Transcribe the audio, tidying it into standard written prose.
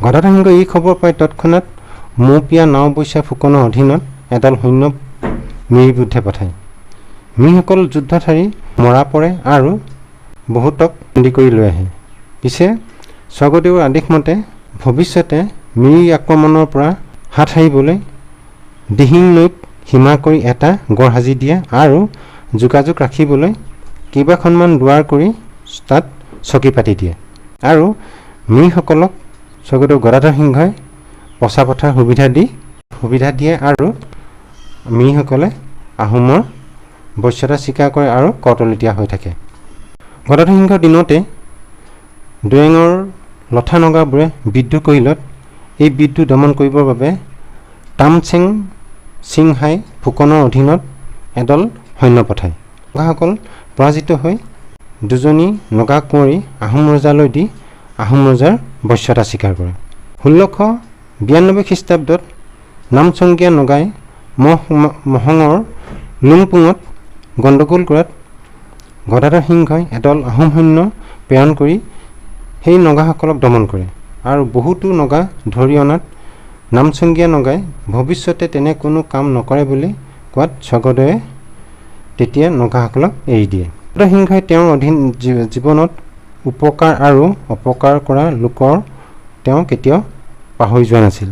গদাধৰ সিংহই এই খবৰ পাই তৎক্ষণাত মৌপিয়া নাওবৈচা ফুকনৰ অধীনত এদল সৈন্য মিৰিৰ বিৰুদ্ধে পঠায়। মিৰিসকল যুদ্ধত হাৰি মৰা পৰে আৰু বহুতক বন্দী কৰি লৈ আহে। পিছে স্বৰ্গদেউৰ আদেশমতে ভৱিষ্যতে মিৰি আক্ৰমণৰ পৰা হাত সাৰিবলৈ দিহিং নৈক সীমা কৰি এটা গড় সাজি দিয়ে আৰু যোগাযোগ ৰাখিবলৈ কেইবাখনমান দুৱাৰ কৰি তাত চকী পাতি দিয়ে আৰু মিৰিসকলক স্বৰ্গদেউ গদাধৰ সিংহই পছা পথাৰ সুবিধা দিয়ে আৰু মিৰিসকলে আহোমৰ বশ্যতা স্বীকাৰ কৰে আৰু কৰতলীয়া হৈ থাকে। গদাধৰ সিংহৰ দিনতে দৈয়াঙৰ লঠা নগাবোৰে বিদ্ৰোহ কৰিলত এই বিদ্ৰোহ দমন কৰিবৰ বাবে তামচেং সিংহাই ফুকনৰ অধীনত এদল সৈন্য পঠায়। নগাসকল পৰাজিত হৈ দুজনী নগা কুঁৱৰী আহোম ৰজালৈ দি আহোম ৰজাৰ বশ্যতা স্বীকাৰ কৰে। 1692 খ্ৰীষ্টাব্দত নামচংগীয়া নগাই মহঙৰ লুংপুঙত গণ্ডগোল কৰাত গদাধৰ সিংহই এদল আহোম সৈন্য প্ৰেৰণ কৰি সেই নগাসকলক দমন কৰে আৰু বহুতো নগা ধৰি অনাত নামচংগীয়া নগাই ভৱিষ্যতে তেনে কোনো কাম নকৰে বুলি কোৱাত স্বৰ্গদেৱে তেতিয়া নগাসকলক এৰি দিয়ে। গদাধৰ সিংহই তেওঁৰ জীৱনত উপকাৰ আৰু অপকাৰ কৰা লোকৰ তেওঁ কেতিয়াও পাহৰি যোৱা নাছিল।